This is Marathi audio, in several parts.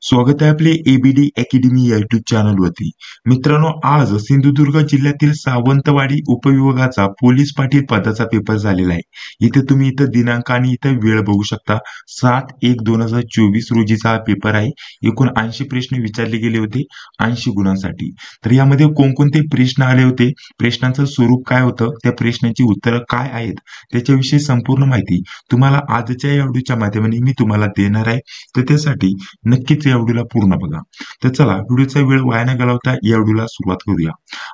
स्वागत आहे आपले एबीडी अकॅडमी या युट्यूब चॅनलवरती. मित्रांनो, आज सिंधुदुर्ग जिल्ह्यातील सावंतवाडी उपविभागाचा पोलीस पाटील पदाचा पेपर झालेला आहे. इथं दिनांक आणि इथं वेळ बघू शकता. 7/1/2024 रोजीचा हा पेपर आहे. एकूण 80 प्रश्न विचारले गेले होते 80 गुणांसाठी. तर यामध्ये कोणकोणते प्रश्न आले होते, प्रश्नांचं स्वरूप काय होतं, त्या प्रश्नांची उत्तरं काय आहेत, त्याच्याविषयी संपूर्ण माहिती तुम्हाला आजच्या या व्हिडिओच्या माध्यमाने मी तुम्हाला देणार आहे. तर त्यासाठी नक्कीच या व्हिडिओला पूर्ण बघा. तर चला, व्हिडिओचा वेळ वाया न घालवता या व्हिडिओला सुरुवात करूया.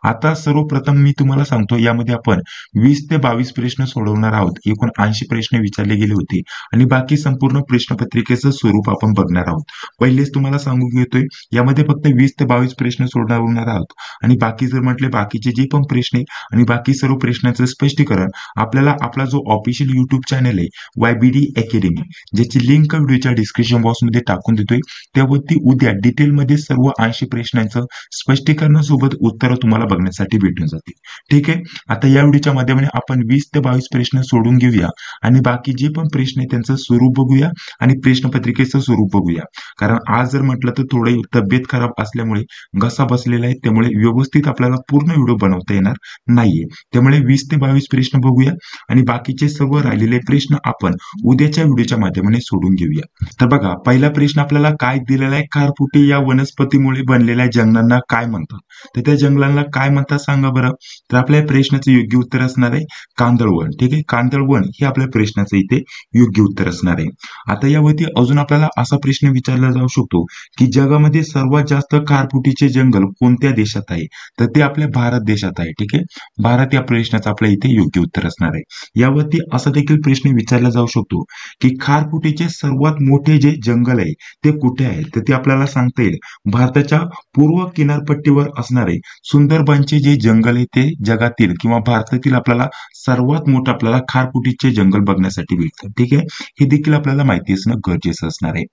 आता सर्वप्रथम मी तुम्हाला सांगतो, यामध्ये आपण 20 ते 22 प्रश्न सोडवणार आहोत. एकूण 80 प्रश्न विचारले गेले होते आणि बाकी संपूर्ण प्रश्नपत्रिकेचं स्वरूप आपण बघणार आहोत. पहिलेच तुम्हाला सांगू घेतोय, यामध्ये फक्त 20 ते 22 प्रश्न सोडवणार आहोत आणि बाकी जर म्हटले बाकीचे जे पण प्रश्न आहे आणि बाकी सर्व प्रश्नांचं स्पष्टीकरण आपल्याला आपला जो ऑफिशियल युट्यूब चॅनल आहे YBD अकॅडमी, ज्याची लिंक व्हिडिओच्या डिस्क्रिप्शन बॉक्समध्ये टाकून देतोय, त्यावरती उद्या डिटेलमध्ये सर्व 80 प्रश्नांचं स्पष्टीकरणासोबत उत्तरं तुम्हाला बघण्यासाठी भेटून जातील. ठीक आहे. आता या व्हिडिओच्या माध्यमाने आपण 20 ते 22 प्रश्न सोडून घेऊया आणि बाकी जे पण प्रश्न आहे त्यांचं स्वरूप बघूया आणि प्रश्नपत्रिकेचं स्वरूप बघूया. कारण आज जर म्हटलं तर थोडी तब्येत खराब असल्यामुळे घसा बसलेला आहे, त्यामुळे व्यवस्थित आपल्याला पूर्ण व्हिडिओ बनवता येणार नाहीये. त्यामुळे 20 ते 22 प्रश्न बघूया आणि बाकीचे सर्व राहिलेले प्रश्न आपण उद्याच्या व्हिडिओच्या माध्यमाने सोडून घेऊया. तर बघा, पहिला प्रश्न आपल्याला काय दिलेला आहे, खारफुटी या वनस्पतीमुळे बनलेल्या जंगलांना काय म्हणतात? तर त्या जंगलांना काय म्हणतात सांगा बरं. तर आपल्या प्रश्नाचं योग्य उत्तर असणार आहे कांदळवन. ठीक आहे, कांदळवन हे आपल्या प्रश्नाचं इथे योग्य उत्तर असणार आहे. आता यावरती अजून आपल्याला असा प्रश्न विचारला जाऊ शकतो की जगामध्ये सर्वात जास्त खारफुटीचे जंगल कोणत्या देशात आहे? तर ते आपल्या भारत देशात आहे. ठीक आहे, भारत या प्रश्नाचं आपल्या इथे योग्य उत्तर असणार आहे. यावरती असा देखील प्रश्न विचारला जाऊ शकतो की खारफुटीचे सर्वात मोठे जे जंगल आहे ते कुठे आहे? तर ते आपल्याला सांगता येईल भारताच्या पूर्व किनारपट्टीवर असणारे सुंदरबनचे जे जंगल आहे ते जगातील किंवा भारतातील आपल्याला सर्वात मोठं आपल्याला खारफुटीचे जंगल बघण्यासाठी भेटतं. ठीक आहे, हे देखील आपल्याला माहिती असणं गरजेचं असणार आहे.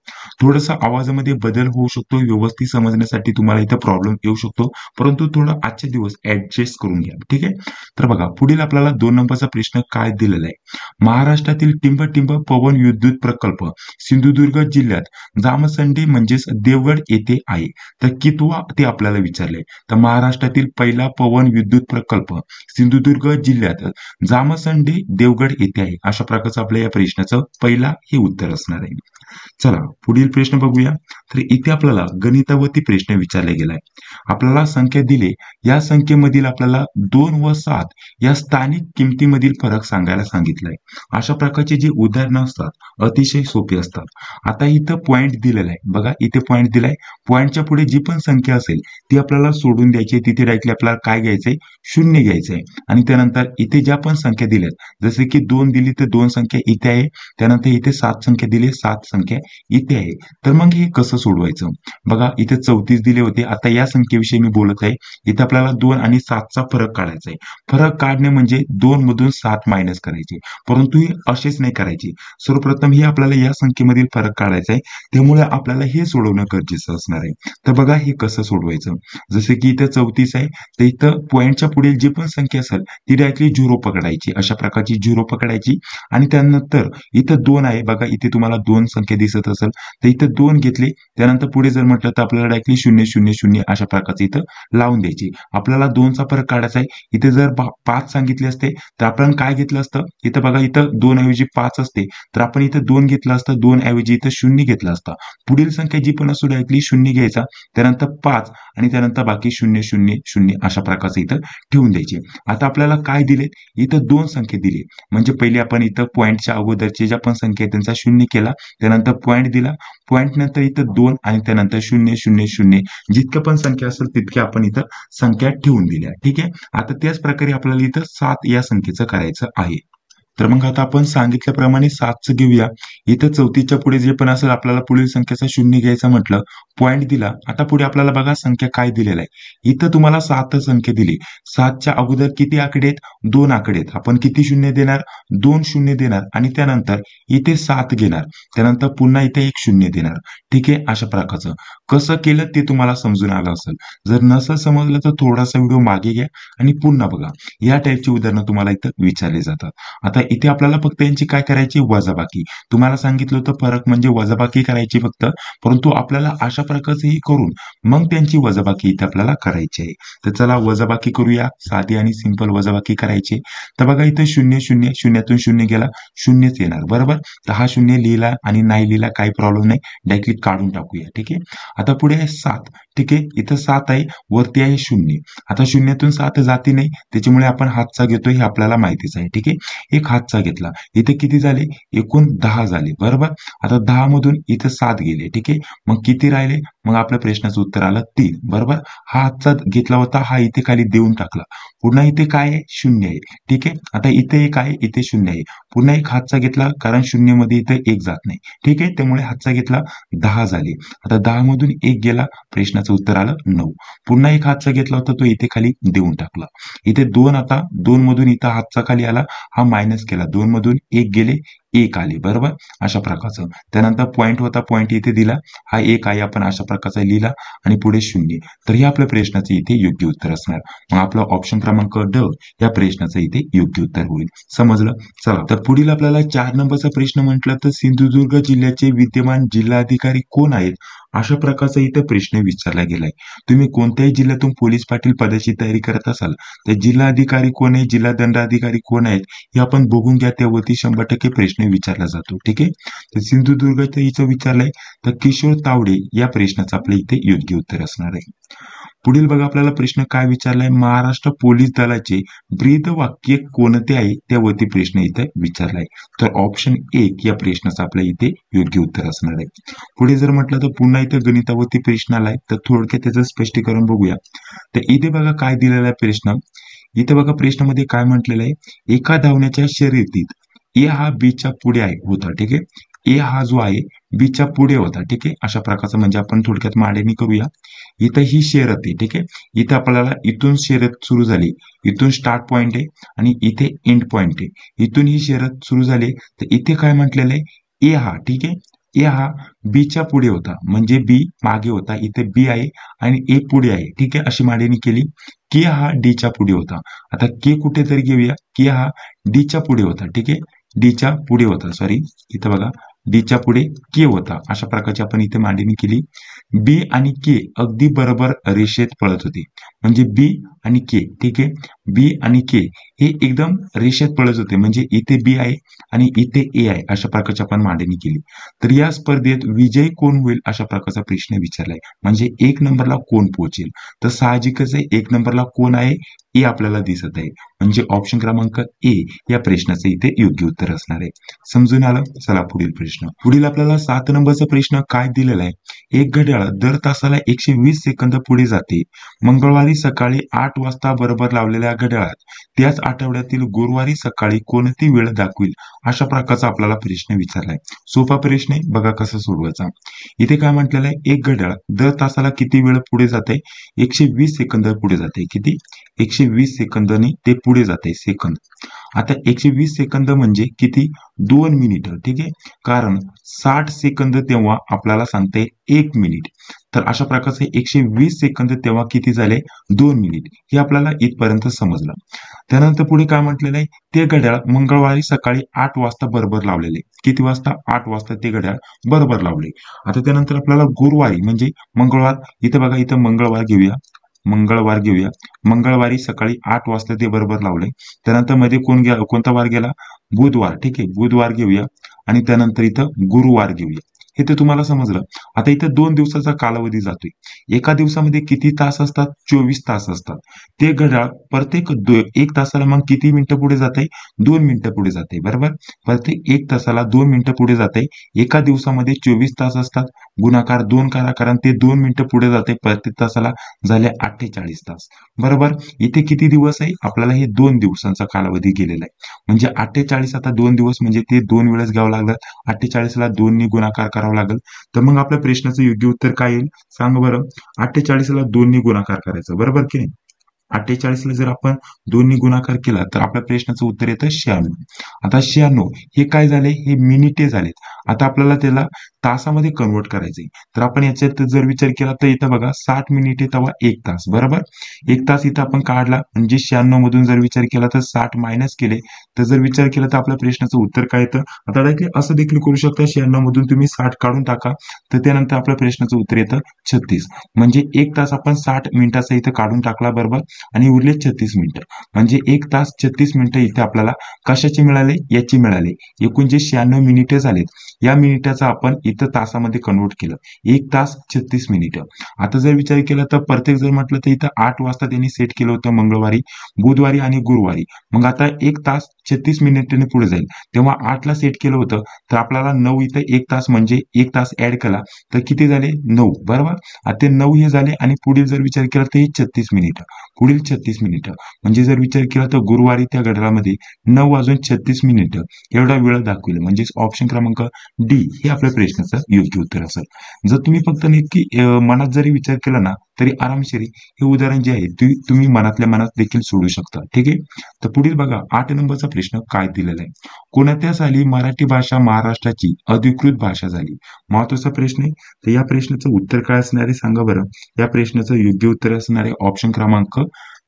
थोडंसं आवाजामध्ये बदल होऊ शकतो, व्यवस्थित समजण्यासाठी तुम्हाला इथं प्रॉब्लेम येऊ शकतो, परंतु थोडं आजचे दिवस ऍडजस्ट करून घ्या. ठीक आहे. तर बघा, पुढील आपल्याला 2 नंबरचा प्रश्न काय दिलेला आहे. महाराष्ट्रातील टिंब पवन विद्युत प्रकल्प सिंधुदुर्ग जिल्ह्यात जामसंडी म्हणजेच देवगड येथे आहे. तर कितवा ते आपल्याला विचारले. तर महाराष्ट्रातील पहिला पवन विद्युत प्रकल्प सिंधुदुर्ग जिल्ह्यात जामसंडी देवगड येथे आहे. अशा प्रकारचं आपल्या या प्रश्नाचं पहिला हे उत्तर असणार आहे. चला, पुढील प्रश्न बघूया. तर इथे आपल्याला गणितावरती प्रश्न विचारला गेलाय. आपल्याला संख्या दिली, या संख्येमधील आपल्याला 2 व 7 या स्थानिक किमतीमधील फरक सांगायला सांगितलाय. अशा प्रकारचे जे उदाहरणं असतात अतिशय सोपे असतात. आता इथं पॉइंट दिलेला आहे बघा, इथे पॉइंट दिलाय. पॉइंटच्या पुढे जी पण संख्या असेल ती आपल्याला सोडून द्यायची. तिथे डायरेक्टली आपल्याला काय घ्यायचंय, 0 घ्यायचंय आणि त्यानंतर इथे ज्या पण संख्या दिल्यात, जसे की 2 दिली तर 2 संख्या इथे आहे, त्यानंतर इथे 7 संख्या दिली, 7 संख्या इथे आहे. तर मग हे कसं सोडवायचं? बघा, इथे 34 दिले होते. आता या संख्येविषयी मी बोलत आहे. इथे आपल्याला 2 आणि 7चा फरक काढायचा आहे. फरक काढणे म्हणजे 2 मधून 7 मायनस करायचे, परंतु हे असेच नाही करायचे. सर्वप्रथम हे आपल्याला या संख्येमधील फरक काढायचा आहे, त्यामुळे आपल्याला हे सोडवणं गरजेचं असणार आहे. तर बघा, हे कसं सोडवायचं. जसे की इथं 34 आहे, तर इथं पॉइंटच्या पुढील जी पण संख्या असेल ती डायरेक्टली 0 पकडायची. अशा प्रकारची 0 पकडायची आणि त्यानंतर इथं 2 आहे बघा, इथे तुम्हाला 2 संख्या दिसत असेल तर इथं 2 घेतले. त्यानंतर पुढे जर म्हटलं तर आपल्याला डायरेक्टली 0 0 0 अशा प्रकारचे इथं लावून द्यायची. आपल्याला 2चा फरक काढायचा आहे. इथे जर 5 सांगितले असते तर आपण काय घेतलं असतं, इथं बघा, इथं 2 ऐवजी 5 असते, तर आपण इथं 2 घेतलं असतं. 2 ऐवजी इथं 0 घेतलं असतं. पुढील संख्या जी पण असो डायरेक्टली 0 घ्यायचा, त्यानंतर 5 आणि त्यानंतर बाकी 0 0 0 अशा प्रकारचे इथं ठेवून द्यायचे. आता आपल्याला काय दिले, इथं 2 संख्या दिली, म्हणजे पहिले आपण इथं पॉइंटच्या अगोदरचे ज्या पण संख्या आहेत त्यांचा 0 केला, त्यानंतर पॉइंट दिला, पॉइंट नंतर इथं 2 आणि त्यानंतर 0 0 0 जितक्या पण संख्या असेल तितक्या आपण इथं संख्या ठेवून दिल्या. ठीक आहे. आता त्याच प्रकारे आपल्याला इथं 7 या संख्येचं करायचं आहे. तर मग आता आपण सांगितल्याप्रमाणे 7चं घेऊया. इथं 34च्या पुढे जे पण असेल आपल्याला पुढील संख्येचा 0 घ्यायचा म्हटलं, पॉइंट दिला. आता पुढे आपल्याला बघा संख्या काय दिलेला आहे. इथं तुम्हाला 7 संख्या दिली. 7च्या अगोदर किती आकडे आहेत, 2 आकडे आहेत. आपण किती शून्य देणार, 2 शून्य देणार आणि त्यानंतर इथे 7 घेणार, त्यानंतर पुन्हा इथे 1 शून्य देणार. ठीक आहे. अशा प्रकारचं कसं केलं ते तुम्हाला समजून आलं असेल. जर नसेल समजलं तर थोडासा व्हिडिओ मागे घ्या आणि पुन्हा बघा. या टाईपची उदाहरणं तुम्हाला इथं विचारली जातात. आता इथे आपल्याला फक्त यांची काय करायची, वजाबाकी. तुम्हाला सांगितलं होतं फरक म्हणजे वजाबाकी करायची फक्त, परंतु आपल्याला अशा प्रकारचे ही करून मग त्यांची वजाबाकी इथे आपल्याला करायची आहे. तर चला वजाबाकी करूया, साधी आणि सिंपल वजाबाकी करायची. तर बघा इथे 0 0 शून्यातून 0 गेला, शून्यच येणार बरोबर. तर हा 0 लिहिला आणि नाही लिहिला काही प्रॉब्लेम नाही, डायरेक्टली काढून टाकूया. ठीक आहे. आता पुढे आहे 7. ठीक आहे, इथं 7 आहे, वरती आहे 0. आता शून्यातून 7 जाती नाही, त्याच्यामुळे आपण हातचा घेतोय हे आपल्याला माहितीच आहे. ठीक आहे, एक हातचा घेतला. इथे किती झाले, एकूण 10 झाले बरोबर. आता 10 मधून इथं 7 गेले. ठीक आहे, मग किती राहिले, मग आपल्या प्रश्नाचं उत्तर आलं 3 बरोबर. हा हातचा घेतला होता, हा इथे खाली देऊन टाकला. पुन्हा इथे काय आहे, 0 आहे. ठीक आहे, आता इथे एक आहे, इथे 0 आहे. पुन्हा एक हातचा घेतला, कारण 0 मध्ये इथे 1 जात नाही. ठीक आहे, त्यामुळे हातचा घेतला, 10 झाले. आता 10 मधून 1 गेला, प्रश्नाचं उत्तर आलं 9. पुन्हा एक हातचा घेतला होता, तो इथे खाली देऊन टाकला. इथे 2, आता 2 मधून इथं हातचा खाली आला, हा मायनस केला. 2 मधून 1 गेले, 1 आले बरोबर. अशा प्रकारचं. त्यानंतर पॉईंट होता, पॉईंट इथे दिला, हा 1 आहे, आपण अशा प्रकारचा लिहिला आणि पुढे 0. तर हे आपल्या प्रश्नाचे इथे योग्य उत्तर असणार. मग आपला ऑप्शन क्रमांक ड या प्रश्नाचं इथे योग्य उत्तर होईल. समजलं. चला तर पुढील आपल्याला 4 नंबरचा प्रश्न म्हटलं तर सिंधुदुर्ग जिल्ह्याचे विद्यमान जिल्हाधिकारी कोण आहेत, अशा प्रकारचा इथे प्रश्न विचारला गेलाय. तुम्ही कोणत्याही जिल्ह्यातून पोलीस पाटील पदाची तयारी करत असाल तर जिल्हाधिकारी कोण आहे, जिल्हा दंडाधिकारी कोण आहेत हे आपण बघून घ्या, त्यावरती 100% प्रश्न विचारला जातो. ठीक आहे, तर सिंधुदुर्गचं इथं विचारलंय तर किशोर तावडे या प्रश्नाचं आपल्या इथे योग्य उत्तर असणार आहे. पुढील बघा आपल्याला प्रश्न काय विचारलाय, महाराष्ट्र पोलीस दलाचे ब्रीद वाक्य कोणते आहे त्यावरती प्रश्न इथे विचारलाय. तर ऑप्शन 1 या प्रश्नाचं आपल्या इथे योग्य उत्तर असणार आहे. पुढे जर म्हटलं तर पुन्हा इथे गणितावरती प्रश्न आलाय, तर थोडक्यात त्याचं स्पष्टीकरण बघूया. तर इथे बघा काय दिलेला आहे प्रश्न. इथे बघा प्रश्नामध्ये काय म्हटलेलं आहे, एका धावण्याच्या शर्यतीत ए हा बीच्या पुढे आहे होता. ठीक आहे, ए हा जो आहे बीच्या पुढे होता. ठीक आहे, अशा प्रकारचं म्हणजे आपण थोडक्यात मांडणी करूया. इथं ही शर्यत आहे. ठीक आहे, इथं आपल्याला इथून शर्यत सुरू झाली, इथून स्टार्ट पॉइंट आहे आणि इथे एंड पॉइंट आहे. इथून ही शर्यत सुरू झाली, तर इथे काय म्हटलेलं आहे, ए हा, ठीक आहे, ए हा बीच्या पुढे होता, म्हणजे बी मागे होता, इथे बी आहे आणि ए पुढे आहे. ठीक आहे, अशी मांडणी केली. के हा डीच्या पुढे होता. आता के कुठेतरी घेऊया, के हा डीच्या पुढे होता. ठीक आहे, डीच्या पुढे होता, सॉरी इथं बघा डीच्या पुढे के होता. अशा प्रकारची आपण इथे मांडणी केली. बी आणि के अगदी बरोबर रेषेत पळत होते, म्हणजे बी आणि के. ठीक आहे, बी आणि के हे एकदम रेषेत पळत होते, म्हणजे इथे बी आहे आणि इथे ए आहे. अशा प्रकारची आपण मांडणी केली. तर या स्पर्धेत विजय कोण होईल अशा प्रकारचा प्रश्न विचारलाय, म्हणजे 1 नंबरला कोण पोहोचेल. तर साहजिकच आहे 1 नंबरला कोण आहे, ए आपल्याला दिसत आहे, म्हणजे ऑप्शन क्रमांक ए या प्रश्नाचं इथे योग्य उत्तर असणार आहे. समजून आलं. चला पुढील प्रश्न. पुढील आपल्याला 7 नंबरचा प्रश्न काय दिलेला आहे, एक घड्याळ दर तासाला 120 सेकंद पुढे जाते. मंगळवारी सकाळी 8 वाजता बरोबर लावलेल्या घड्याळात त्याच आठवड्यातील गुरुवारी सकाळी कोणती वेळ दाखवेल, अशा प्रकारचा आपल्याला प्रश्न विचारलाय. सोपा प्रश्न आहे, बघा कसं सोडवायचा. इथे काय म्हटलेलं आहे, एक घड्याळ दर तासाला किती वेळ पुढे जाते, 120 सेकंद पुढे जाते. किती, 120 सेकंदांनी ते पुढे जाते, सेकंद. आता 120 सेकंद म्हणजे किती, 2 मिनिट. ठीक आहे, कारण 60 सेकंद तेव्हा आपल्याला सांगते 1 मिनिट. तर अशा प्रकारचे 120 सेकंद तेव्हा किती झाले, 2 मिनिट. हे आपल्याला इथपर्यंत समजलं. त्यानंतर पुढे काय म्हटलेलं आहे, ते घड्याळ मंगळवारी सकाळी 8 वाजता बरोबर लावलेले. किती वाजता, 8 वाजता ते घड्याळ बरोबर लावले. आता त्यानंतर आपल्याला गुरुवारी म्हणजे मंगळवार, इथे बघा इथं मंगळवार घेऊया, मंगळवार घेऊया. मंगळवारी सकाळी 8 वाजता ते बरोबर लावले. त्यानंतर मध्ये कोणता वार गेला, बुधवार. ठीक आहे, बुधवार घेऊया आणि त्यानंतर इथं गुरुवार घेऊया. हे ते तुम्हाला समजलं. आता इथं 2 दिवसाचा कालावधी जातोय. एका दिवसामध्ये किती तास असतात, 24 तास असतात. ते घड्याळ प्रत्येक 1 तासाला मग किती मिनिटं पुढे जाते, 2 मिनिटं पुढे जाते बरोबर. प्रत्येक 1 तासाला 2 मिनिटं पुढे जाते. एका दिवसामध्ये 24 तास असतात, गुणाकार 2 करा, कारण ते 2 मिनिटं पुढे जाते प्रत्येक तासाला, झाले 48 तास बरोबर. इथे किती दिवस आहे, आपल्याला हे 2 दिवसांचा कालावधी गेलेला आहे, म्हणजे 48. आता 2 दिवस म्हणजे ते 2 वेळेस घ्यावं लागलं, 48 ला 2 ने गुणाकार करावा लागेल. तर मग आपल्या प्रश्नाचं योग्य उत्तर काय येईल, सांग बरं. 48 ला 2 ने गुणाकार करायचा बरोबर की नाही. 48 ला जर आपण 2 ने गुणाकार केला तर आपल्या प्रश्नाचं उत्तर येतं 96. आता 96 हे काय झाले, हे मिनिटे झालेत. आता आपल्याला त्याला तासामध्ये कन्वर्ट करायचंय. तर आपण याच्यात जर विचार केला तर इथं बघा 60 मिनिटे तेव्हा 1 तास, बरोबर. 1 तास इथं आपण काढला म्हणजे 96 मधून जर विचार केला तर 60 मायनस केले, तर जर विचार केला तर आपल्या प्रश्नाचं उत्तर काय येतं. आता डायरेक्टली असं देखील करू शकता, 96 मधून तुम्ही 60 काढून टाका, तर त्यानंतर आपल्या प्रश्नाचं उत्तर येतं 36. म्हणजे 1 तास आपण 60 मिनिटाचा इथं काढून टाकला, बरोबर, आणि उरले 36 मिनिटं. म्हणजे 1 तास 36 मिनिटं इथे आपल्याला कशाचे मिळाले, याची मिळाले. एकूण जे 96 मिनिटं झालेत, या मिनिटाचं आपण इथं तासामध्ये कन्वर्ट केलं. 1 तास 36 मिनिटं. आता जर विचार केला तर प्रत्येक जर म्हटलं तर इथं 8 वाजता त्यांनी सेट केलं होतं मंगळवारी, बुधवारी आणि गुरुवारी. मग आता 1 तास 36 मिनिटांनी पुढे जाईल. तेव्हा 8 ला सेट केलं होतं, तर आपल्याला 9 इथं 1 तास म्हणजे 1 तास ऍड केला तर किती झाले 9, बरोबर. आता ते 9 हे झाले आणि पुढील जर विचार केला तर हे 36 मिनिटं. पुढील 36 मिनिटं म्हणजे जर विचार केला तर गुरुवारी त्या घड्याळामध्ये 9 वाजून 36 मिनिटं एवढा वेळ दाखविला. म्हणजे ऑप्शन क्रमांक डी हे आपल्या प्रश्नाचं योग्य उत्तर असेल. जर तुम्ही फक्त नक्की मनात जरी विचार केला ना, तरी आरामशीर हे उदाहरण जे आहे ते तुम्ही मनातल्या मनात देखील सोडू शकता. ठीक आहे. तर पुढील बघा 8 नंबरचा प्रश्न काय दिलेला आहे. कोणत्या साली मराठी भाषा महाराष्ट्राची अधिकृत भाषा झाली? महत्वाचा प्रश्न आहे. तर या प्रश्नाचं उत्तर काय असणार आहे सांगा बरं. या प्रश्नाचं योग्य उत्तर असणार आहे ऑप्शन क्रमांक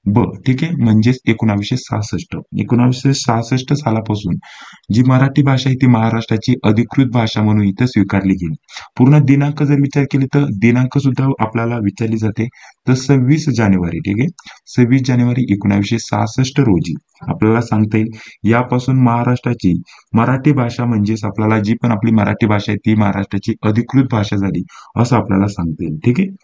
ब. ठीक आहे. म्हणजेच 1966. 1966 सालापासून जी मराठी भाषा आहे ती महाराष्ट्राची अधिकृत भाषा म्हणून इथं स्वीकारली गेली. पूर्ण दिनांक जर विचार केले तर दिनांक सुद्धा आपल्याला विचारली जाते. तर 26 जानेवारी, ठीक आहे, 26 जानेवारी 1966 रोजी आपल्याला सांगता येईल यापासून महाराष्ट्राची मराठी भाषा म्हणजेच आपल्याला जी पण आपली मराठी भाषा आहे ती महाराष्ट्राची अधिकृत भाषा झाली असं आपल्याला सांगता येईल. ठीक आहे.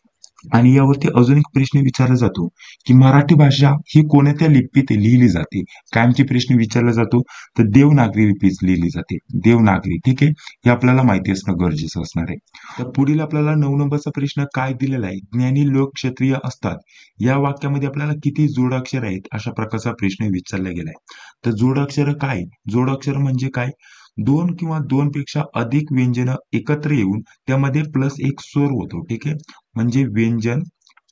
आणि यावरती अजून एक प्रश्न विचारला जातो की मराठी भाषा ही कोणत्या लिपीत लिहिली जाते. कायमची प्रश्न विचारला जातो तर देवनागरी लिपीत लिहिली जाते. देवनागरी, ठीक आहे, हे आपल्याला माहिती असणं गरजेचं असणार आहे. तर पुढील आपल्याला 9 नंबरचा प्रश्न काय दिलेला आहे. ज्ञानी लोक क्षत्रिय असतात या वाक्यामध्ये आपल्याला किती जोडाक्षर आहेत अशा प्रकारचा प्रश्न विचारला गेलाय. तर जोडाक्षर काय, जोडाक्षर म्हणजे काय, दोन किंवा दोन पेक्षा अधिक व्यंजन एकत्र येऊन त्यामध्ये प्लस एक स्वर होतो. ठीक आहे. म्हणजे व्यंजन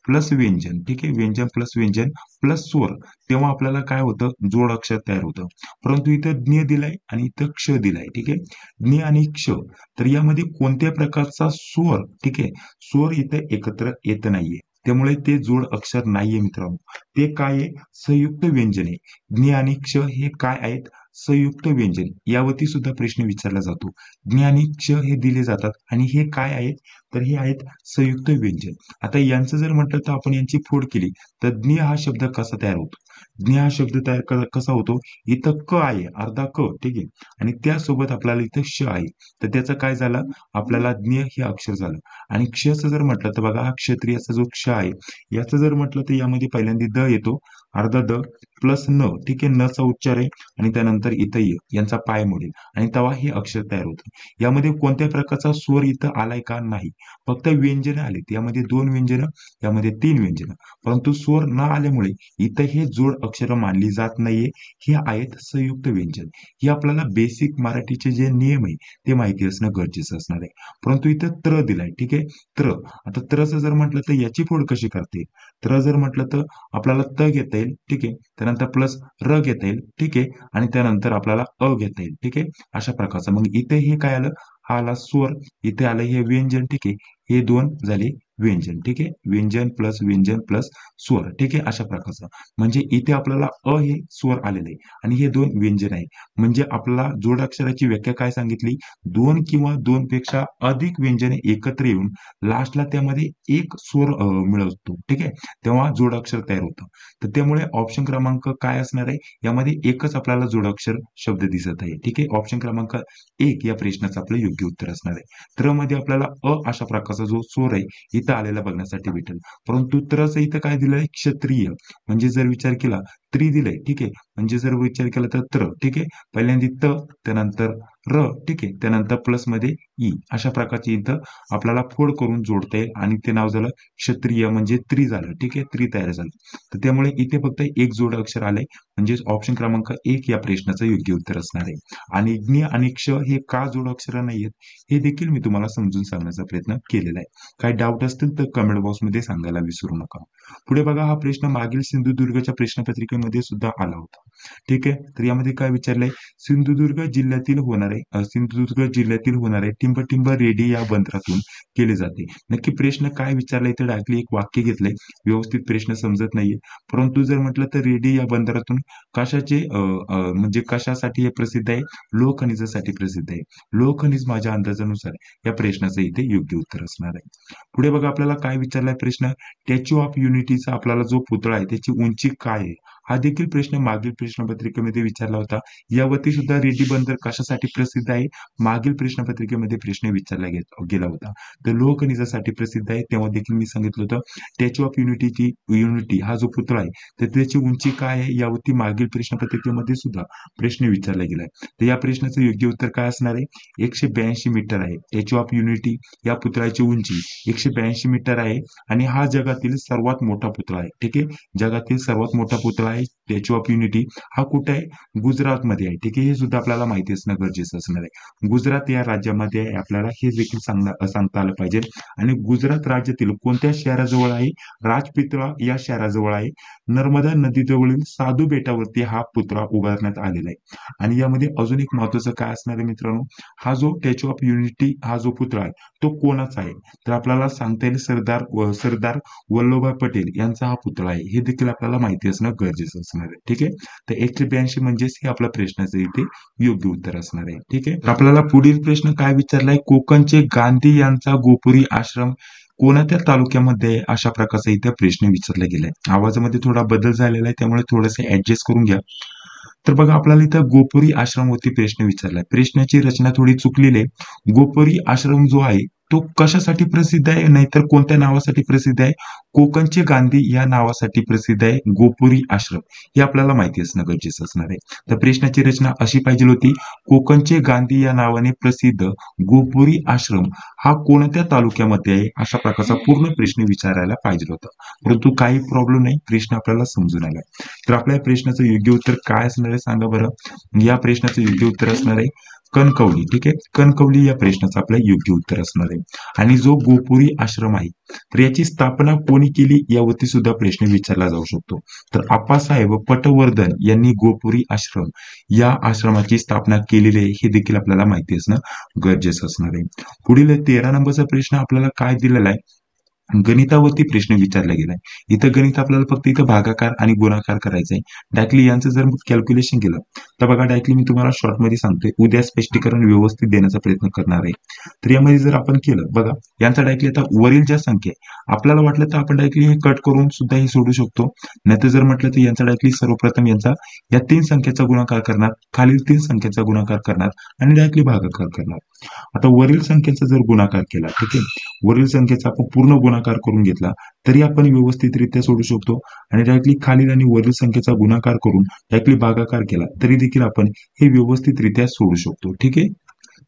प्लस व्यंजन, ठीक आहे, व्यंजन प्लस व्यंजन प्लस स्वर, तेव्हा आपल्याला काय होतं, जोड अक्षर तयार होतं. परंतु इथं ज्ञ दिलाय आणि इथं क्ष दिलाय. ठीक आहे. ज्ञ आणि क्ष, तर यामध्ये कोणत्या प्रकारचा स्वर, ठीक आहे, स्वर इथं एकत्र येत नाहीये, त्यामुळे ते जोड अक्षर नाहीये मित्रांनो. ते काय आहे, संयुक्त व्यंजन आहे. ज्ञ आणि क्ष हे काय आहेत, संयुक्त व्यंजन. यावरती सुद्धा प्रश्न विचारला जातो. ज्ञ आणि क्ष हे दिले जातात आणि हे काय आहेत, तर हे आहेत संयुक्त व्यंजन. आता यांचं जर म्हटलं तर आपण यांची फोड केली तर ज्ञ हा शब्द कसा तयार होतो, ज्ञ हा शब्द तयार कसा होतो, इथं क आहे, अर्धा क, ठीक आहे, आणि त्यासोबत आपल्याला इथं श आहे, तर त्याचं काय झालं, आपल्याला ज्ञ हे अक्षर झालं. आणि क्षचं जर म्हटलं तर बघा हा क्षत्रियाचा जो क्ष आहे याचं जर म्हटलं तर यामध्ये पहिल्यांदा द येतो, अर्धा द प्लस न, ठीक आहे, न चा उच्चार आहे आणि त्यानंतर इथं य यांचा पाय मोडेल आणि तेव्हा हे अक्षर तयार होतं. यामध्ये कोणत्या प्रकारचा स्वर इथं आलाय का, नाही, फक्त व्यंजन आलेत. यामध्ये 2 व्यंजन, यामध्ये 3 व्यंजन, परंतु स्वर न आल्यामुळे इथं हे जोड अक्षर मानली जात नाहीये. हे आहेत संयुक्त व्यंजन. हे आपल्याला बेसिक मराठीचे जे नियम आहे ते माहिती असणं गरजेचं असणार आहे. परंतु इथं त्र दिलाय, ठीक आहे, त्र. आता त्रचं जर म्हटलं तर याची फोड कशी करता येईल, त्र जर म्हटलं तर आपल्याला त घेता येईल, ठीक आहे, त्यानंतर प्लस र घेता येईल, ठीक आहे, आणि त्यानंतर आपल्याला अ घेता येईल, ठीक आहे, अशा प्रकारचं. मग इथे हे काय आलं, हा आला स्वर, इथे आलं हे व्यंजन, ठीक आहे, हे दोन झाले व्यंजन, ठीक आहे, व्यंजन प्लस स्वर, ठीक आहे, अशा प्रकारचं. म्हणजे इथे आपल्याला अ हे स्वर आलेलं आहे आणि हे दोन व्यंजन आहे. म्हणजे आपल्याला जोडाक्षराची व्याख्या काय सांगितली, दोन किंवा दोन पेक्षा अधिक व्यंजने एकत्र येऊन लास्टला त्यामध्ये एक स्वर मिळवतो, ठीक आहे, तेव्हा जोडाक्षर तयार होतं. तर त्यामुळे ऑप्शन क्रमांक काय असणार आहे, यामध्ये एकच आपल्याला जोडाक्षर शब्द दिसत आहे. ठीक आहे. ऑप्शन क्रमांक 1 या प्रश्नाचं आपलं योग्य उत्तर असणार आहे. त्र मध्ये आपल्याला अ अशा प्रकारचा जो स्वर आहे इथं आलेला बघण्यासाठी भेटेल. परंतु त्रचं इथं काय दिलंय, क्षत्रिय. म्हणजे जर विचार केला त्रि दिलंय, ठीक आहे, म्हणजे जर विचार केला तर त्र, ठीक आहे, पहिल्यांदा त, त्यानंतर र, ठीक आहे, त्यानंतर प्लस मध्ये ई, अशा प्रकारची इथं आपल्याला फोड करून जोडता येईल आणि ते नाव झालं क्षत्रिय, म्हणजे त्रि झालं, ठीक आहे, त्रि तयार झालं. तर त्यामुळे इथे फक्त एक जोड अक्षर आलंय, म्हणजे ऑप्शन क्रमांक 1 या प्रश्नाचं योग्य उत्तर असणार आहे. आणि ज्ञ आणि क्ष हे का जोड अक्षर नाहीयेत हे देखील मी तुम्हाला समजून सांगण्याचा प्रयत्न केलेला आहे. काही डाऊट असतील तर कमेंट बॉक्समध्ये सांगायला विसरू नका. पुढे बघा, हा प्रश्न मागील सिंधुदुर्गच्या प्रश्नपत्रिकेमध्ये सुद्धा आला होता. ठीक आहे. तर यामध्ये काय विचारलंय, सिंधुदुर्ग जिल्ह्यातील होणाऱ्या सिंधुदुर्ग जिल्ह्यातील होणारे टिंब रेडी या बंदरातून केले जाते. नक्की प्रश्न काय विचारलाय तर डायरेक्टली एक वाक्य घेतलंय, व्यवस्थित प्रश्न समजत नाहीये. परंतु जर म्हटलं तर रेडी या बंदरातून कशाचे म्हणजे कशासाठी हे प्रसिद्ध आहे, लोह खनिजासाठी प्रसिद्ध आहे. लोह खनिज माझ्या अंदाजानुसार या प्रश्नाचं इथे योग्य उत्तर असणार आहे. पुढे बघा आपल्याला काय विचारलाय प्रश्न, स्टॅच्यू ऑफ युनिटीचा आपल्याला जो पुतळा आहे त्याची उंची काय आहे. हा देखील प्रश्न मागील प्रश्नपत्रिकेमध्ये विचारला होता. यावरती सुद्धा रेड्डी बंदर कशासाठी प्रसिद्ध आहे, मागील प्रश्नपत्रिकेमध्ये प्रश्न विचारला गेला होता. तर लोह खनिजासाठी प्रसिद्ध आहे. तेव्हा देखील मी सांगितलं होतं स्टॅच्यू ऑफ युनिटी हा जो पुतळा आहे तर त्याची उंची काय आहे, यावरती मागील प्रश्नपत्रिकेमध्ये सुद्धा प्रश्न विचारला गेलाय. तर या प्रश्नाचं योग्य उत्तर काय असणार आहे, 182 मीटर आहे. स्टॅच्यू ऑफ युनिटी या पुतळ्याची उंची 182 मीटर आहे आणि हा जगातील सर्वात मोठा पुतळा आहे. ठीक आहे, जगातील सर्वात मोठा पुतळा आहे स्टॅच्यू ऑफ युनिटी. हा कुठे आहे, गुजरातमध्ये आहे. ठीक आहे, हे सुद्धा आपल्याला माहिती असणं गरजेचं असणार आहे. गुजरात या राज्यामध्ये आहे, आपल्याला हे देखील सांगता आलं पाहिजे. आणि गुजरात राज्यातील कोणत्या शहराजवळ आहे, राजपितळा या शहराजवळ आहे. नर्मदा नदीजवळील साधू बेटावरती हा पुतळा उभारण्यात आलेला आहे. आणि यामध्ये अजून एक महत्वाचं काय असणार आहे मित्रांनो, हा जो स्टॅच्यू ऑफ युनिटी हा जो पुतळा आहे तो कोणाचा आहे, तर आपल्याला सांगता येईल सरदार वल्लभभाई पटेल यांचा हा पुतळा आहे. हे देखील आपल्याला माहिती असणं गरजेचं असणार आहे. ठीक आहे, तर 182 म्हणजेच हे आपल्या प्रश्नाचं इथे योग्य उत्तर असणार आहे. ठीक आहे, आपल्याला पुढील प्रश्न काय विचारलाय, कोकणचे गांधी यांचा गोपुरी आश्रम कोणत्या तालुक्यामध्ये अशा प्रकारचा इथे प्रश्न विचारला गेलाय. आवाजामध्ये थोडा बदल झालेला आहे, त्यामुळे थोडंसं ऍडजस्ट करून घ्या. तर बघा आपल्याला इथं गोपुरी आश्रमवरती प्रश्न विचारलाय. प्रश्नाची रचना थोडी चुकलेली आहे. गोपुरी आश्रम जो आहे तो कशासाठी प्रसिद्ध आहे, नाहीतर कोणत्या नावासाठी प्रसिद्ध आहे, कोकणचे गांधी या नावासाठी प्रसिद्ध आहे गोपुरी आश्रम, हे आपल्याला माहिती असणं गरजेचं असणार आहे. तर प्रश्नाची रचना अशी पाहिजे होती, कोकणचे गांधी या नावाने प्रसिद्ध गोपुरी आश्रम हा कोणत्या तालुक्यामध्ये आहे, अशा प्रकारचा पूर्ण प्रश्न विचारायला पाहिजे होता. परंतु काही प्रॉब्लेम नाही, प्रश्न आपल्याला समजून आला. तर आपल्या प्रश्नाचं योग्य उत्तर काय असणार आहे सांगा बरं. या प्रश्नाचं योग्य उत्तर असणार आहे कणकवली. ठीक आहे, कणकवली या प्रश्नाचं आपलं योग्य उत्तर असणार आहे. आणि जो गोपुरी आश्रम आहे तर याची स्थापना कोणी केली, यावरती सुद्धा प्रश्न विचारला जाऊ शकतो. तर आप्पासाहेब पटवर्धन यांनी गोपुरी आश्रम या आश्रमाची स्थापना केलेली आहे, हे देखील आपल्याला माहिती असणं गरजेचं असणार आहे. पुढील 13 नंबरचा प्रश्न आपल्याला काय दिलेला आहे, गणितावरती प्रश्न विचारला गेलाय. इथं गणित आपल्याला फक्त इथं भागाकार आणि गुणाकार करायचंय. डायरेक्टली यांचं जर कॅल्क्युलेशन केलं तर बघा, डायरेक्टली मी तुम्हाला शॉर्ट मध्ये सांगतोय, उद्या स्पष्टीकरण व्यवस्थित देण्याचा प्रयत्न करणार आहे. तर यामध्ये जर आपण केलं बघा, यांचा डायरेक्टली आता वरील ज्या संख्या आहे आपल्याला वाटलं तर आपण डायरेक्टली हे कट करून सुद्धा हे सोडू शकतो. नाहीतर जर म्हटलं तर यांचा डायरेक्टली सर्वप्रथम यांचा या 3 संख्येचा गुणाकार करणार, खालील 3 संख्येचा गुणाकार करणार आणि डायरेक्टली भागाकार करणार. आता वरील संख्येचा जर गुणाकार केला, ठीक आहे, वरील संख्येचा आपण पूर्ण गुणाकार करून घेतला तरी आपण व्यवस्थितरित्या सोडू शकतो. आणि डायरेक्टली खालील आणि वरील संख्येचा गुणाकार करून डायरेक्टली भागाकार केला तरी देखील आपण हे व्यवस्थितरित्या सोडू शकतो. ठीक आहे,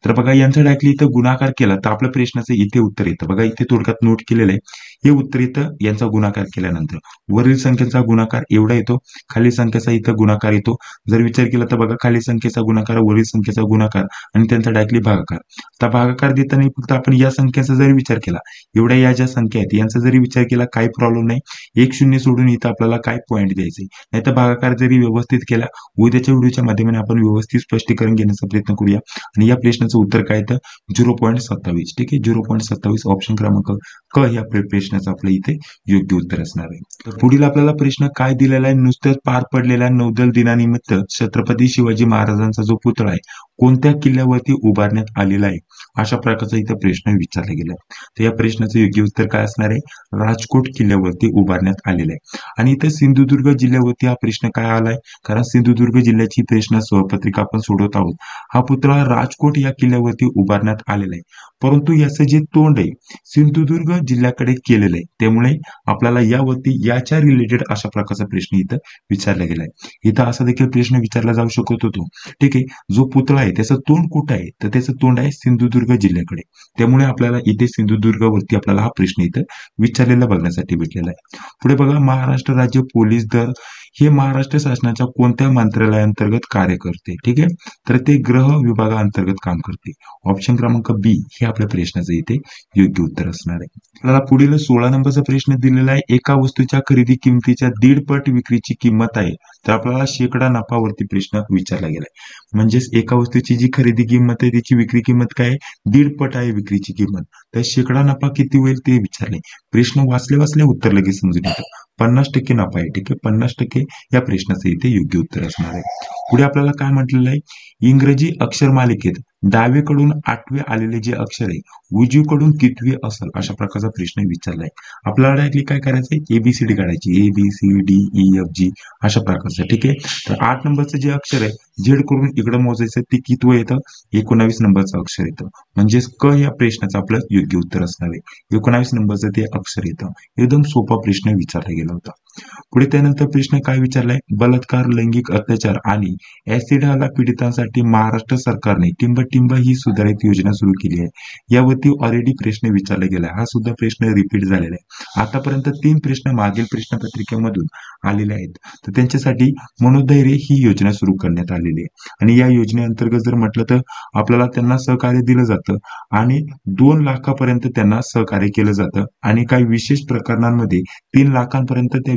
तर बघा यांचा डायरेक्टली इथं गुणाकार केला तर आपल्या प्रश्नाचं इथे उत्तर येतं. बघा इथे थोडक्यात नोट केलेलं आहे, हे उत्तर येतं यांचा गुणाकार केल्यानंतर. वरील संख्येचा गुणाकार एवढा येतो, खालील संख्येचा इथं गुणाकार येतो. जर विचार केला तर बघा, खालील संख्येचा गुणाकार, वरील संख्येचा गुणाकार आणि त्यांचा डायरेक्टली भागाकार. आता भागाकार देताना फक्त आपण या संख्येचा जरी विचार केला, एवढ्या या ज्या संख्या आहेत यांचा जरी विचार केला काही प्रॉब्लेम नाही. 1 0 सोडून इथं आपल्याला काय पॉईंट द्यायचे, नाही तर भागाकार जरी व्यवस्थित केला, उद्याच्या व्हिडिओच्या माध्यमाने आपण व्यवस्थित स्पष्टीकरण घेण्याचा प्रयत्न करूया. आणि या प्रश्नाचं उत्तर काय येतं 0.27. ठीक आहे, 0.27 ऑप्शन क्रमांक क या प्रश्नाचं आपलं इथे योग्य उत्तर असणार आहे. तर पुढील आपल्याला प्रश्न काय दिलेला आहे, नुसत्याच पार पडलेल्या नौदल दिनानिमित्त छत्रपती शिवाजी महाराजांचा जो पुतळा आहे कोणत्या किल्ल्यावरती उभारण्यात आलेला आहे, अशा प्रकारचा इथे प्रश्न विचारला गेला. तर या प्रश्नाचं योग्य उत्तर काय असणार आहे, राजकोट किल्ल्यावरती उभारण्यात आलेला आहे. आणि इथे सिंधुदुर्ग जिल्ह्यावरती हा प्रश्न काय आलाय, कारण सिंधुदुर्ग जिल्ह्याची प्रश्न पत्रिका आपण सोडवत आहोत. हा पुतळा राजकोट या किल्ल्यावरती उभारण्यात आलेला आहे, परंतु याचं जे तोंड आहे सिंधुदुर्ग जिल्ह्याकडे केलेलं आहे, त्यामुळे आपल्याला यावरती याच्या रिलेटेड अशा प्रकारचा प्रश्न इथं विचारला गेलाय. इथं असा देखील प्रश्न विचारला जाऊ शकत होतो. ठीक आहे, जो पुतळा आहे त्याचं तोंड कुठं आहे, तर त्याचं तोंड आहे सिंधुदुर्ग जिल्ह्याकडे, त्यामुळे आपल्याला इथे सिंधुदुर्गवरती आपल्याला हा प्रश्न इथं विचारलेला बघण्यासाठी भेटलेला आहे. पुढे बघा, महाराष्ट्र राज्य पोलीस दल हे महाराष्ट्र शासनाच्या कोणत्या मंत्रालयाअंतर्गत कार्य करते? ठीक आहे, तर ते गृह विभागाअंतर्गत काम करते. ऑप्शन क्रमांक बी हे आपल्या प्रश्नाचं इथे योग्य उत्तर असणार आहे. आपल्याला पुढील 16 नंबरचा प्रश्न दिलेला आहे. एका वस्तूच्या खरेदी किमतीच्या 1.5 पट विक्रीची किंमत आहे, तर आपल्याला शेकडा नफावरती प्रश्न विचारला गेलाय. म्हणजेच एका वस्तूची जी खरेदी किंमत आहे त्याची विक्री किंमत काय आहे? 1.5 पट आहे विक्रीची किंमत. तर शेकडा नफा किती होईल ते विचारले. प्रश्न वाचले वाचले उत्तर लगेच समजून येतं. 50% नफा आहे. ठीक आहे, 50% या प्रश्नाचं इथे योग्य उत्तर असणार आहे. पुढे आपल्याला काय म्हटलेलं आहे? इंग्रजी अक्षर मालिकेत डावीकडून 8वे आलेले जे अक्षर आहे उजवीकडून कितवे असेल, अशा प्रकारचा प्रश्न विचारलाय. आपल्याला डायरेक्टली काय करायचंय? एबीसीडी काढायची. ABCDEFG अशा प्रकारचं. ठीक आहे, तर 8 नंबरचं जे अक्षर आहे झेड करून इकडे मोजायचं, ते कितवं येतं? 19 नंबरचं अक्षर येतं. म्हणजेच क या प्रश्नाचं आपलं योग्य उत्तर असणार आहे. 19 नंबरचं ते अक्षर येतं. एकदम सोपा प्रश्न विचारला गेला होता. पुढे त्यानंतर प्रश्न काय विचारलाय? बलात्कार, लैंगिक अत्याचार आणि ऍसिड हाला पीडितांसाठी महाराष्ट्र सरकारने टिंब ही सुधारित योजना सुरू केली आहे. यावरती ऑलरेडी प्रश्न विचारला गेला. हा सुद्धा प्रश्न रिपीट झालेला आहे. आतापर्यंत 3 प्रश्न मागील प्रश्नपत्रिकेमधून आलेले आहेत. तर त्यांच्यासाठी मनोधैर्य ही योजना सुरू करण्यात आलेली आहे. आणि या योजनेअंतर्गत जर म्हटलं तर आपल्याला त्यांना सहकार्य दिलं जातं आणि 2 लाखापर्यंत त्यांना सहकार्य केलं जातं आणि काही विशेष प्रकरणांमध्ये 3 लाखांपर्यंत त्या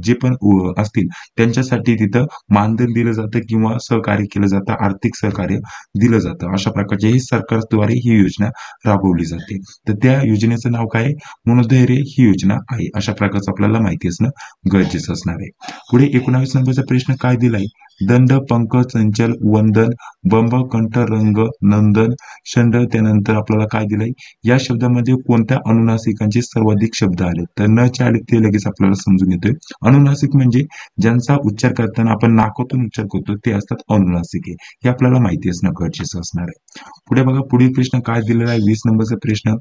जे पण असतील त्यांच्यासाठी तिथं मानधन दिलं जातं किंवा सहकार्य केलं जातं, आर्थिक सहकार्य दिलं जातं. अशा प्रकारचे ही सरकारद्वारे ही योजना राबवली जाते. तर त्या योजनेचं नाव काय? मनोधैर्य ही योजना आहे. अशा प्रकारचं आपल्याला माहिती असणं गरजेचं असणार आहे. पुढे 19 नंबरचा प्रश्न काय दिलाय? दंड, पंख, चंचल, वंदन, बंब, कंठ, रंग, नंदन, षंड. त्यानंतर आपल्याला काय दिलंय? या शब्दामध्ये कोणत्या अनुनासिकांचे सर्वाधिक शब्द आले? तर न चे आले ते लगेच आपल्याला समजून येतोय. अनुनासिक म्हणजे ज्यांचा उच्चार करताना आपण नाकातून उच्चार करतो ते असतात अनुनासिके. हे आपल्याला माहिती असणं गरजेचं असणार आहे. पुढे बघा, पुढील प्रश्न काय दिलेला आहे? 20 नंबरचा प्रश्न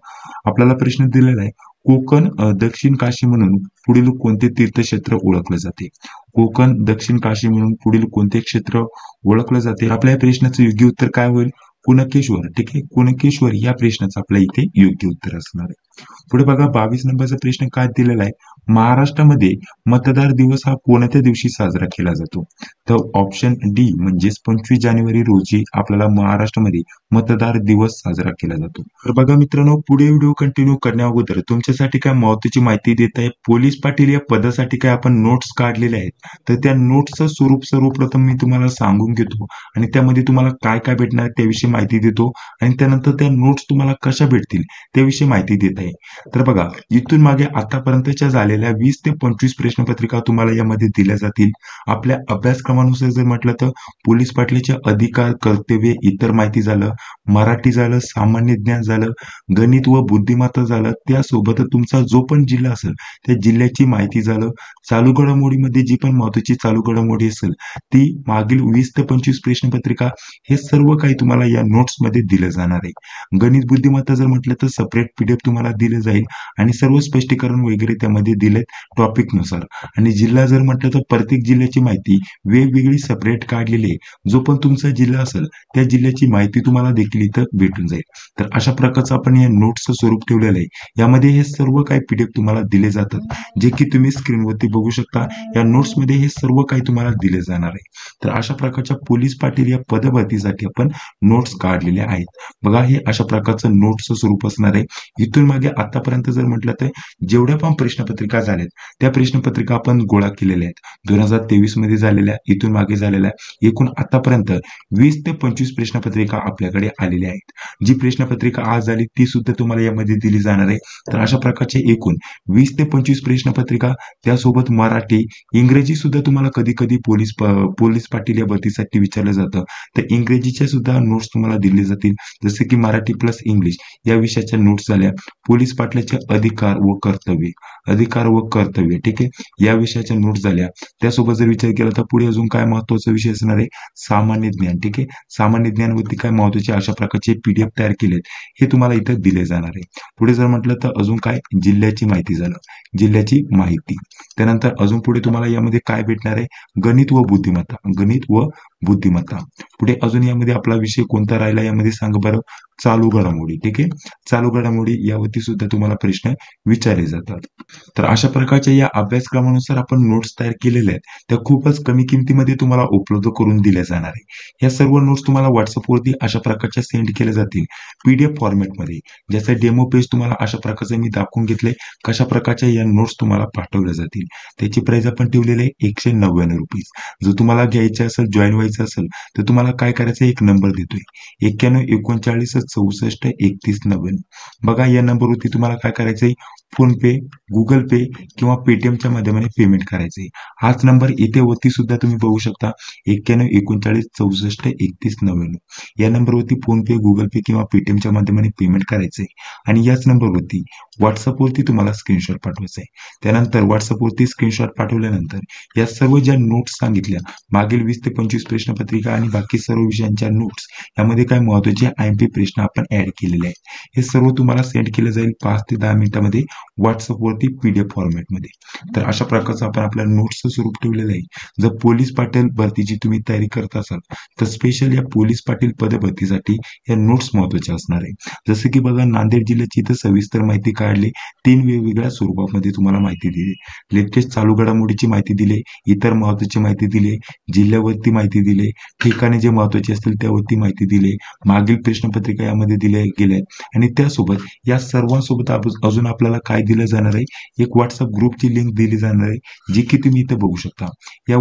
आपल्याला प्रश्न दिलेला आहे. कोकण दक्षिण काशी म्हणून पुढील कोणते तीर्थक्षेत्र ओळखले जाते? कोकण दक्षिण काशी म्हणून पुढील कोणते क्षेत्र ओळखलं जाते? आपल्या या प्रश्नाचं योग्य उत्तर काय होईल? कुणकेश्वर. ठीक आहे, कुणकेश्वर या प्रश्नाचं आपल्या इथे योग्य उत्तर असणार आहे. पुढे बघा, 22 नंबरचा प्रश्न काय दिलेला आहे? महाराष्ट्रामध्ये मतदार दिवस हा कोणत्या दिवशी साजरा केला जातो? तर ऑप्शन डी म्हणजेच 25 जानेवारी रोजी आपल्याला महाराष्ट्रामध्ये मतदार दिवस साजरा केला जातो. तर बघा मित्रांनो, पुढे व्हिडिओ कंटिन्यू करण्या अगोदर तुमच्यासाठी काय महत्त्वाची माहिती देत आहे. पोलीस पाटील या पदासाठी काय आपण नोट्स काढलेले आहेत, तर त्या नोट्सचं स्वरूप सर्वप्रथम मी तुम्हाला सांगून घेतो आणि त्यामध्ये तुम्हाला काय काय भेटणार त्याविषयी माहिती देतो आणि त्यानंतर त्या नोट्स तुम्हाला कशा भेटतील त्याविषयी माहिती देत आहे. तर बघा, इथून मागे आतापर्यंतच्या झालेल्या 20 ते 25 प्रश्नपत्रिका तुम्हाला यामध्ये दिल्या जातील. आपल्या अभ्यासक्रमानुसार जर म्हटलं तर पोलीस पाटलाचे अधिकार, कर्तव्य, इतर माहिती झालं, मराठी झालं, सामान्य ज्ञान झालं, गणित व बुद्धिमत्ता झालं, त्यासोबत तुमचा जो पण जिल्हा असेल त्या जिल्ह्याची माहिती झालं, चालू घडामोडीमध्ये जी पण महत्त्वाची चालू घडामोडी असेल ती मागील 20 ते 25 प्रश्नपत्रिका हे सर्व काही तुम्हाला या नोट्समध्ये दिलं जाणार आहे. गणित बुद्धिमत्ता जर म्हटलं तर सेपरेट PDF तुम्हाला दिले जाईल आणि सर्व स्पष्टीकरण वगैरे त्यामध्ये दिलेत टॉपिकनुसार. आणि जिल्हा जर म्हटलं तर प्रत्येक जिल्ह्याची माहिती वेगवेगळी सेपरेट काढलेली आहे. जो पण तुमचा जिल्हा असेल त्या जिल्ह्याची माहिती तुम्हाला देखील इथं भेटून जाईल. तर अशा प्रकारचं आपण या नोट्सचं स्वरूप ठेवलेलं आहे. यामध्ये हे सर्व काही PDF तुम्हाला दिले जातात, जे की तुम्ही स्क्रीनवरती बघू शकता. या नोट्समध्ये हे सर्व काही तुम्हाला दिले जाणार आहे. तर अशा प्रकारच्या पोलीस पाटील या पदभरतीसाठी आपण नोट्स काढलेले आहेत. बघा, हे अशा प्रकारचं नोट्सचं स्वरूप असणार आहे. इथून मागे आतापर्यंत जर म्हटलं तर जेवढ्या पण प्रश्नपत्रिका झाल्यात त्या प्रश्नपत्रिका आपण गोळा केलेल्या आहेत. 2023 मध्ये झालेल्या, इथून मागे झालेल्या, एकूण आतापर्यंत 20 ते 25 प्रश्नपत्रिका आपल्याकडे आलेल्या आहेत. जी प्रश्नपत्रिका आज झाली ती सुद्धा तुम्हाला यामध्ये दिली जाणार आहे. तर अशा प्रकारचे एकूण 20 ते 25 प्रश्नपत्रिका, त्यासोबत मराठी, इंग्रजी सुद्धा तुम्हाला कधी कधी पोलीस पाटील या भरतीसाठी विचारलं जातं. तर इंग्रजीच्या सुद्धा नोट्स तुम्हाला दिले जातील, जसे की मराठी प्लस इंग्लिश या विषयाच्या नोट्स झाल्या. पोलीस पाटलाचे अधिकार व कर्तव्य, ठीक आहे, या विषयाच्या नोट्स झाल्या. त्यासोबत जर विचार केला तर पुढे अजून काय महत्वाचा विषय असणार आहे? सामान्य ज्ञान. ठीक आहे, सामान्य ज्ञानवरती काय महत्वाचे अशा प्रकारचे PDF तयार केलेत, हे तुम्हाला इथं दिले जाणार आहे. पुढे जर म्हटलं तर अजून काय? जिल्ह्याची माहिती झालं, जिल्ह्याची माहिती. त्यानंतर अजून पुढे तुम्हाला यामध्ये काय भेटणार आहे? गणित व बुद्धिमत्ता. पुढे अजून यामध्ये आपला विषय कोणता राहिला यामध्ये सांगा बरं. चालू घडामोडी. ठीक आहे. चालू घडामोडी यावरती सुद्धा तुम्हाला प्रश्न विचारले जातात. तर अशा प्रकारच्या या अभ्यासक्रमानुसार आपण नोट्स तयार केलेल्या आहेत, त्या खूपच कमी किमतीमध्ये तुम्हाला उपलब्ध करून दिल्या जाणार आहे. या सर्व नोट्स तुम्हाला व्हॉट्सअपवरती अशा प्रकारच्या सेंड केल्या जातील PDF फॉर्मॅटमध्ये. ज्याचा डेमो पेज तुम्हाला अशा प्रकारचे मी दाखवून घेतले कशा प्रकारच्या या नोट्स तुम्हाला पाठवल्या जातील. त्याची प्राइस आपण ठेवलेली आहे ₹199. जर तुम्हाला घ्यायचे असेल, जॉईन व्हायचं असेल तर तुम्हाला काय करायचं, एक नंबर देतोय 9139 46 31 99. बघा या नंबरवरती तुम्हाला काय करायचंय, फोन पे, गुगल पे किंवा पेटीएमच्या माध्यमाने पेमेंट करायचंय. हाच नंबर इथे वरती सुद्धा तुम्ही बघू शकता 9139 46 31 99. या नंबरवरती फोन पे, गुगल पे किंवा पेटीएमच्या माध्यमाने पेमेंट करायचंय आणि याच नंबरवरती व्हॉट्सअपवरती तुम्हाला स्क्रीनशॉट पाठवायचा आहे. त्यानंतर व्हॉट्सअपवरती स्क्रीनशॉट पाठवल्यानंतर या सर्व ज्या नोट्स सांगितल्या, मागील 20 ते 25 प्रश्नपत्रिका आणि बाकी सर्व विषयांच्या नोट्स, यामध्ये काय महत्त्वाचे IMP प्रश्न आपण ऍड केलेले आहेत. हे सर्व तुम्हाला सेंड केलं जाईल 5 ते 10 मिनिटांमध्ये व्हॉट्सअपवरती PDF फॉर्मॅटमध्ये. तर अशा प्रकारचं आपण आपल्या नोट्सचं स्वरूप ठेवलेलं आहे. जर पोलीस पाटील भरतीची तुम्ही तयारी करत असाल तर स्पेशल या पोलीस पाटील पदभरतीसाठी या नोट्स महत्त्वाच्या असणार आहे. जसं की बघा, नांदेड जिल्ह्याची इथं सविस्तर माहिती काढली, 3 वेगवेगळ्या स्वरूपामध्ये तुम्हाला माहिती दिली. लेटेस्ट चालू घडामोडीची माहिती दिली, इतर महत्त्वाची माहिती दिली, जिल्ह्यावरती माहिती दिली, ठिकाणे जे महत्त्वाचे असतील त्यावरती माहिती दिली, मागील प्रश्नपत्रिका यामध्ये दिल्या गेल्या आणि त्यासोबत या सर्वांसोबत अजून आपल्याला काय दिलं जाणार आहे, एक व्हॉट्सअप ग्रुपची लिंक दिली जाणार आहे, जी की तुम्ही इथे बघू शकता. या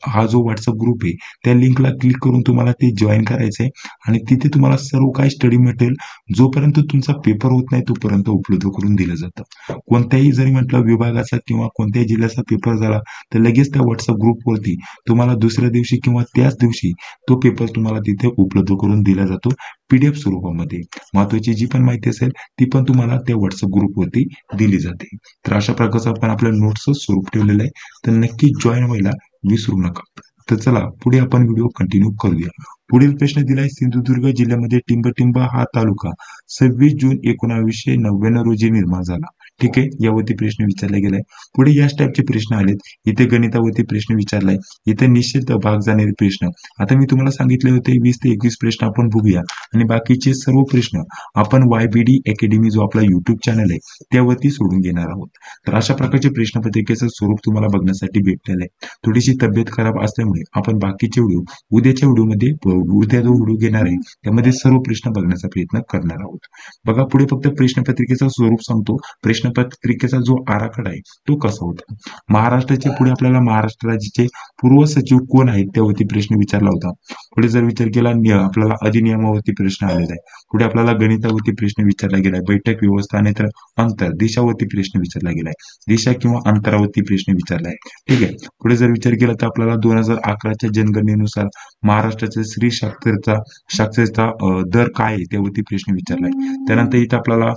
हा जो व्हॉट्सअप ग्रुप आहे त्या लिंकला क्लिक करून तुम्हाला ते जॉईन करायचं आहे आणि तिथे तुम्हाला सर्व काय स्टडी मटेरियल जोपर्यंत तुमचा पेपर होत नाही तोपर्यंत उपलब्ध करून दिलं जातं. कोणत्याही जरी म्हटलं विभागाचा किंवा कोणत्याही जिल्ह्याचा पेपर झाला तर लगेच त्या व्हॉट्सअप ग्रुपवरती तुम्हाला दुसऱ्या दिवशी किंवा त्याच दिवशी तो पेपर तुम्हाला तिथे उपलब्ध करून दिला जातो PDF स्वरूपामध्ये. महत्त्वाची जी पण माहिती असेल ती पण तुम्हाला त्या व्हॉट्सअप ग्रुपवरती दिली जाते. तर अशा प्रकारचं आपण आपल्या नोट्सचं स्वरूप ठेवलेलं आहे, तर नक्की जॉईन व्हायला विसरू नका. तर चला पुढे आपण व्हिडिओ कंटिन्यू करूया. पुढील प्रश्न दिलाय, सिंधुदुर्ग जिल्ह्यामध्ये टिंबटिंब हा तालुका 26 जून 1999 रोजी निर्माण झाला. ठीक आहे, यावरती प्रश्न विचारला गेलाय. पुढे याच टाईपचे प्रश्न आलेत. इथे गणितावरती प्रश्न विचारलाय, इथे निश्चित भाग जाणारे प्रश्न. आता मी तुम्हाला सांगितले होते 20 ते 21 प्रश्न आपण बघूया आणि बाकीचे सर्व प्रश्न आपण YBD अकॅडमी जो आपला युट्यूब चॅनल आहे त्यावरती सोडून घेणार आहोत. तर अशा प्रकारचे प्रश्नपत्रिकेचं स्वरूप तुम्हाला बघण्यासाठी भेटलेलं आहे. थोडीशी तब्येत खराब असल्यामुळे आपण बाकीचे व्हिडिओ उद्याच्या व्हिडिओमध्ये उद्या जो व्हिडिओ घेणार आहे त्यामध्ये सर्व प्रश्न बघण्याचा प्रयत्न करणार आहोत. बघा, पुढे फक्त प्रश्नपत्रिकेचं स्वरूप सांगतो. प्रश्नपत्रिकेचा जो आराखडा आहे तो कसा होता. महाराष्ट्राचे पुढे आपल्याला महाराष्ट्र राज्याचे पूर्व सचिव कोण आहेत त्यावरती प्रश्न विचारला होता. पुढे जर विचार केला आपल्याला अधिनियमावरती प्रश्न आलेला आहे. पुढे आपल्याला गणितावरती प्रश्न विचारला गेलाय. बैठक व्यवस्था आणि अंतर दिशावरती प्रश्न विचारला गेलाय. दिशा किंवा अंतरावरती प्रश्न विचारला आहे. ठीक आहे. पुढे जर विचार केला तर आपल्याला 2011च्या जनगणनेनुसार महाराष्ट्राच्या स्त्री साक्षरता दर काय आहे त्यावरती प्रश्न विचारलाय. त्यानंतर इथं आपल्याला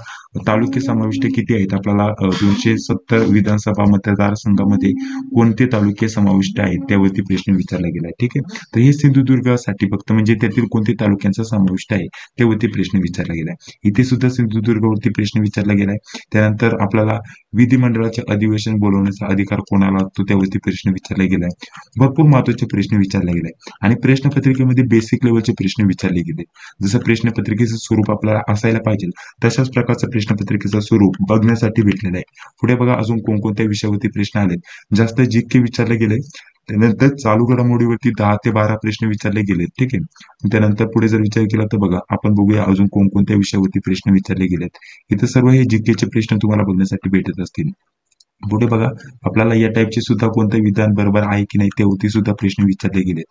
तालुके समाविष्ट किती आहेत, आपल्याला 270 विधानसभा मतदारसंघामध्ये कोणते तालुके समाविष्ट आहेत त्यावरती प्रश्न विचारला गेलाय. ठीक आहे. तर हे सिंधुदुर्गासाठी फक्त म्हणजे त्यातील कोणत्या तालुक्यांचा समाविष्ट आहे त्यावरती प्रश्न विचारला गेलाय. इथे सुद्धा सिंधुदुर्गावरती प्रश्न विचारला गेलाय. त्यानंतर आपल्याला विधिमंडळाचे अधिवेशन बोलवण्याचा अधिकार कोणाला असतो त्यावरती प्रश्न विचारला गेलाय. भरपूर महत्त्वाचे प्रश्न विचारले गेले आणि प्रश्नपत्रिकेमध्ये बेसिक लेवलचे प्रश्न विचारले गेले. जसं प्रश्नपत्रिकेचं स्वरूप आपल्याला असायला पाहिजे तशाच प्रकारचं प्रश्नपत्रिकेचं स्वरूप बघण्यासाठी भेटलेलं आहे. पुढे बघा अजून कोणकोणत्या विषयावरती प्रश्न आलेत. जास्त जितके विचारले गेले त्यानंतर चालू घडामोडीवरती 10 ते 12 प्रश्न विचारले गेले. ठीक आहे. त्यानंतर पुढे जर विचार केला तर बघा आपण बघूया अजून कोणकोणत्या विषयावरती प्रश्न विचारले गेलेत. इथे सर्व हे जीकेचे प्रश्न तुम्हाला बघण्यासाठी भेटत असतील. पुढे बघा आपल्याला या टाईपचे सुद्धा कोणतं विधान बरोबर आहे की नाही त्यावरती सुद्धा प्रश्न विचारले गेलेत.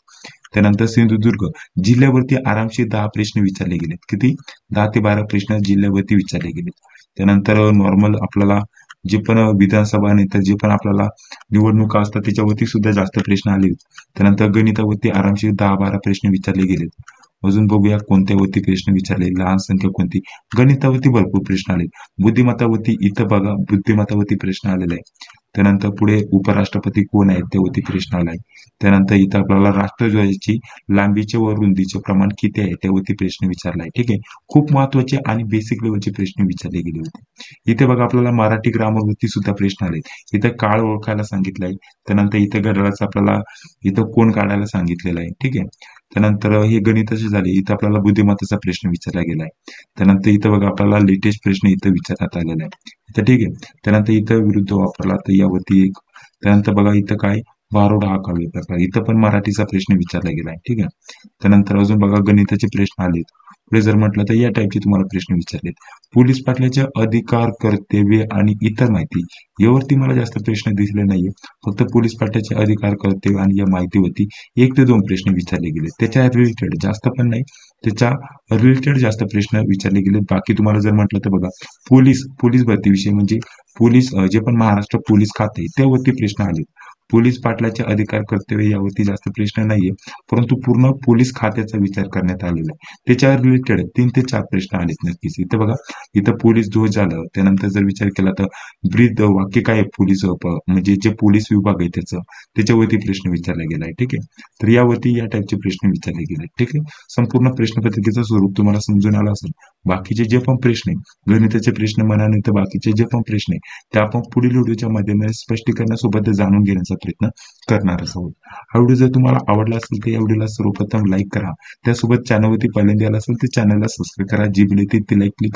त्यानंतर सिंधुदुर्ग जिल्ह्यावरती आरामशीर 10 प्रश्न विचारले गेलेत. किती? 10 ते 12 प्रश्न जिल्ह्यावरती विचारले गेलेत. त्यानंतर नॉर्मल आपल्याला जे पण विधानसभा नंतर जे पण आपल्याला निवडणुका असतात त्याच्यावरती सुद्धा जास्त प्रश्न आले. त्यानंतर गणितावरती आरामशीर 10-12 प्रश्न विचारले गेलेत. अजून बघूया कोणत्यावरती प्रश्न विचारले. लहान संख्या कोणती, गणितावरती भरपूर प्रश्न आले. बुद्धिमत्तावरती इथं बघा बुद्धिमत्तावरती प्रश्न आलेला आहे. त्यानंतर पुढे उपराष्ट्रपती कोण आहेत त्यावरती प्रश्न आलाय. त्यानंतर इथं आपल्याला राष्ट्रध्वजाची लांबीचे व रुंदीचे प्रमाण किती आहे त्यावरती प्रश्न विचारलाय. ठीक आहे, खूप महत्वाचे आणि बेसिक लेवलचे प्रश्न विचारले गेले होते. इथे बघा आपल्याला मराठी ग्रामरवरती सुद्धा प्रश्न आले. इथं काळ ओळखायला सांगितलंय. त्यानंतर इथं घड्याळाचं आपल्याला इथं कोण काढायला सांगितलेलं आहे. ठीक आहे, त्यानंतर हे गणिताचे झाले. इथं आपल्याला बुद्धिमत्तेचा प्रश्न विचारला गेलाय. त्यानंतर इथं बघा आपल्याला लेटेस्ट प्रश्न इथं विचारण्यात आलेला आहे. इथं ठीक आहे, त्यानंतर इथं विरुद्ध वापरला तर यावरती एक. त्यानंतर बघा इथं काय बारोडा हा काव्य प्रकार, इथं पण मराठीचा प्रश्न विचारला गेलाय. ठीक आहे, त्यानंतर अजून बघा गणिताचे प्रश्न आलेत. पुढे जर म्हटलं तर या टाईपचे तुम्हाला प्रश्न विचारलेत. पोलीस पाटलाचे अधिकार, कर्तव्य आणि इतर माहिती यावरती मला जास्त प्रश्न दिसले नाहीये. फक्त पोलीस पाटलाचे अधिकार, कर्तव्य आणि या माहितीवरती 1 ते 2 प्रश्न विचारले गेले. त्याच्या रिलेटेड जास्त पण नाही, त्याच्या रिलेटेड जास्त प्रश्न विचारले गेले. बाकी तुम्हाला जर म्हटलं तर बघा पोलीस भरतीविषयी म्हणजे पोलीस जे पण महाराष्ट्र पोलीस खाते त्यावरती प्रश्न आले. पोलीस पाटलाचे अधिकार, कर्तव्य यावरती जास्त प्रश्न नाहीये, परंतु पूर्ण पोलीस खात्याचा विचार करण्यात आलेला आहे. त्याच्या रिलेटेड 3 ते 4 प्रश्न आलेत नक्कीच. इथं बघा इथं पोलीस ध्वज झालं. त्यानंतर जर विचार केला तर ब्रीद वाक्य काय आहे पोलीस म्हणजे जे पोलीस विभाग आहे त्याच्यावरती प्रश्न विचारला गेलाय. ठीक आहे, तर यावरती या टाईपचे प्रश्न विचारले गेले. ठीक आहे, संपूर्ण प्रश्नपत्रिकेचं स्वरूप तुम्हाला समजून आलं असेल. बाकीचे जे पण प्रश्न आहे, गणिताचे प्रश्न म्हणा नाही तर बाकीचे जे पण प्रश्न आहे ते आपण पुढील व्हिडिओच्या माध्यमाने स्पष्टीकरणासोबत जाणून घेण्याचा प्रयत्न करणारच आहोत. हा व्हिडिओ जर तुम्हाला आवडला असेल तर या व्हिडिओला सर्वप्रथम लाईक करा. त्यासोबत चॅनलवरती पहिल्यांदा आला असेल तर चॅनलला सबस्क्राईब करा. जी बिल येते ती लाईक क्लिक